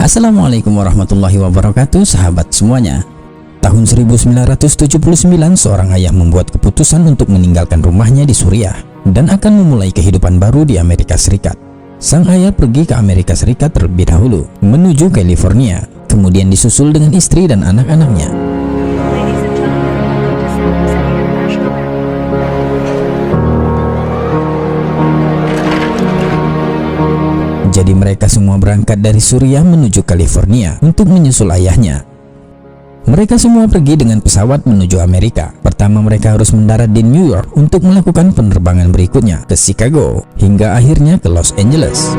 Assalamualaikum warahmatullahi wabarakatuh, sahabat semuanya. Tahun 1979, seorang ayah membuat keputusan untuk meninggalkan rumahnya di Suriah dan akan memulai kehidupan baru di Amerika Serikat. Sang ayah pergi ke Amerika Serikat terlebih dahulu, menuju California, kemudian disusul dengan istri dan anak-anaknya. Jadi mereka semua berangkat dari Suriah menuju California untuk menyusul ayahnya. Mereka semua pergi dengan pesawat menuju Amerika. Pertama mereka harus mendarat di New York untuk melakukan penerbangan berikutnya ke Chicago, hingga akhirnya ke Los Angeles.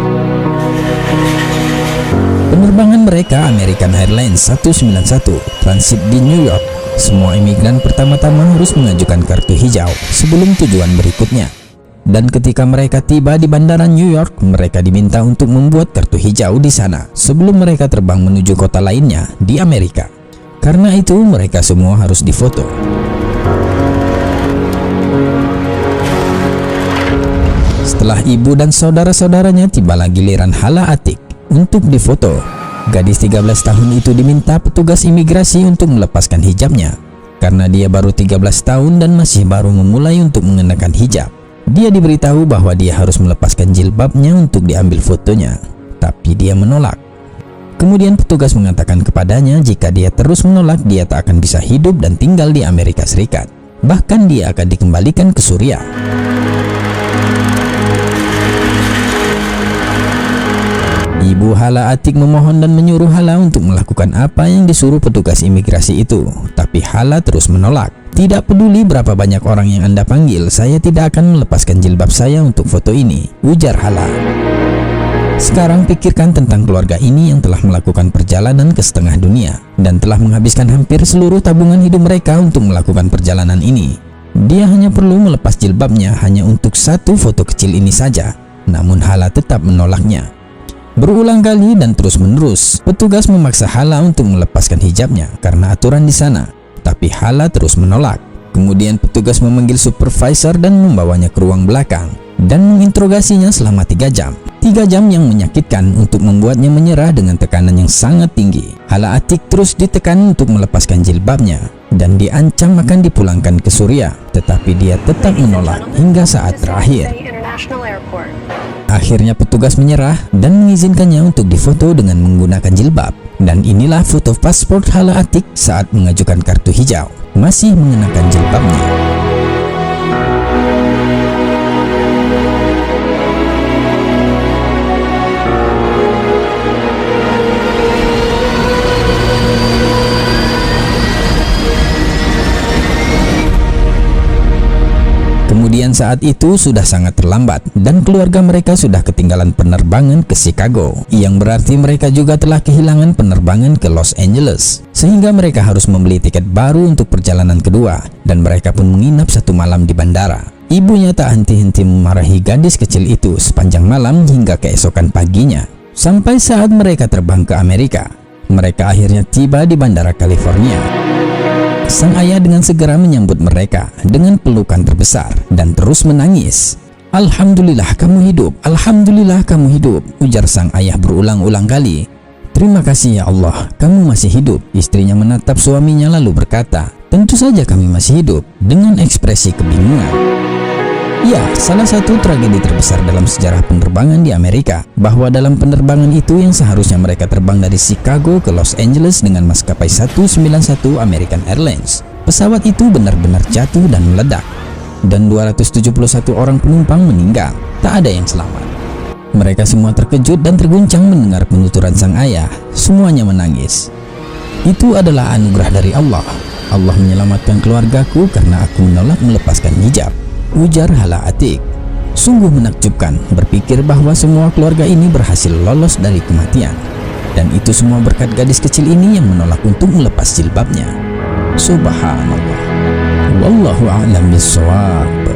Penerbangan mereka American Airlines 191 transit di New York. Semua imigran pertama-tama harus mengajukan kartu hijau sebelum tujuan berikutnya. Dan ketika mereka tiba di bandara New York, mereka diminta untuk membuat kartu hijau di sana sebelum mereka terbang menuju kota lainnya di Amerika. Karena itu mereka semua harus difoto. Setelah ibu dan saudara-saudaranya tiba lagi giliran Hala Atiq untuk difoto. Gadis 13 tahun itu diminta petugas imigrasi untuk melepaskan hijabnya karena dia baru 13 tahun dan masih baru memulai untuk mengenakan hijab. Dia diberitahu bahwa dia harus melepaskan jilbabnya untuk diambil fotonya, tapi dia menolak. Kemudian petugas mengatakan kepadanya jika dia terus menolak, dia tak akan bisa hidup dan tinggal di Amerika Serikat. Bahkan dia akan dikembalikan ke Suriah. Ibu Hala Atiq memohon dan menyuruh Hala untuk melakukan apa yang disuruh petugas imigrasi itu, tapi Hala terus menolak. Tidak peduli berapa banyak orang yang Anda panggil, saya tidak akan melepaskan jilbab saya untuk foto ini, ujar Hala. Sekarang pikirkan tentang keluarga ini yang telah melakukan perjalanan ke setengah dunia dan telah menghabiskan hampir seluruh tabungan hidup mereka untuk melakukan perjalanan ini. Dia hanya perlu melepas jilbabnya hanya untuk satu foto kecil ini saja, namun Hala tetap menolaknya. Berulang kali dan terus-menerus, petugas memaksa Hala untuk melepaskan hijabnya karena aturan di sana. Tapi Hala terus menolak. Kemudian petugas memanggil supervisor dan membawanya ke ruang belakang dan menginterogasinya selama 3 jam. 3 jam yang menyakitkan untuk membuatnya menyerah dengan tekanan yang sangat tinggi. Hala Atiq terus ditekan untuk melepaskan jilbabnya dan diancam akan dipulangkan ke Suriah, tetapi dia tetap menolak hingga saat terakhir. Akhirnya petugas menyerah dan mengizinkannya untuk difoto dengan menggunakan jilbab. Dan inilah foto paspor Hala Atiq saat mengajukan kartu hijau, masih mengenakan jilbabnya. Kemudian saat itu sudah sangat terlambat dan keluarga mereka sudah ketinggalan penerbangan ke Chicago, yang berarti mereka juga telah kehilangan penerbangan ke Los Angeles, sehingga mereka harus membeli tiket baru untuk perjalanan kedua dan mereka pun menginap 1 malam di bandara. Ibunya tak henti-henti memarahi gadis kecil itu sepanjang malam hingga keesokan paginya. Sampai saat mereka terbang ke Amerika, mereka akhirnya tiba di bandara California. Sang ayah dengan segera menyambut mereka dengan pelukan terbesar dan terus menangis. "Alhamdulillah kamu hidup, alhamdulillah kamu hidup," ujar sang ayah berulang-ulang kali. "Terima kasih ya Allah, kamu masih hidup." Istrinya menatap suaminya lalu berkata, "Tentu saja kami masih hidup," dengan ekspresi kebingungan. Ya, salah satu tragedi terbesar dalam sejarah penerbangan di Amerika, bahwa dalam penerbangan itu yang seharusnya mereka terbang dari Chicago ke Los Angeles dengan maskapai 191 American Airlines, pesawat itu benar-benar jatuh dan meledak, dan 271 orang penumpang meninggal, tak ada yang selamat. Mereka semua terkejut dan terguncang mendengar penuturan sang ayah, semuanya menangis. "Itu adalah anugerah dari Allah. Allah menyelamatkan keluargaku karena aku menolak melepaskan hijab," ujar Hala Atiq. Sungguh menakjubkan berpikir bahwa semua keluarga ini berhasil lolos dari kematian. Dan itu semua berkat gadis kecil ini yang menolak untuk melepas jilbabnya. Subhanallah. Wallahu a'lam bishawab.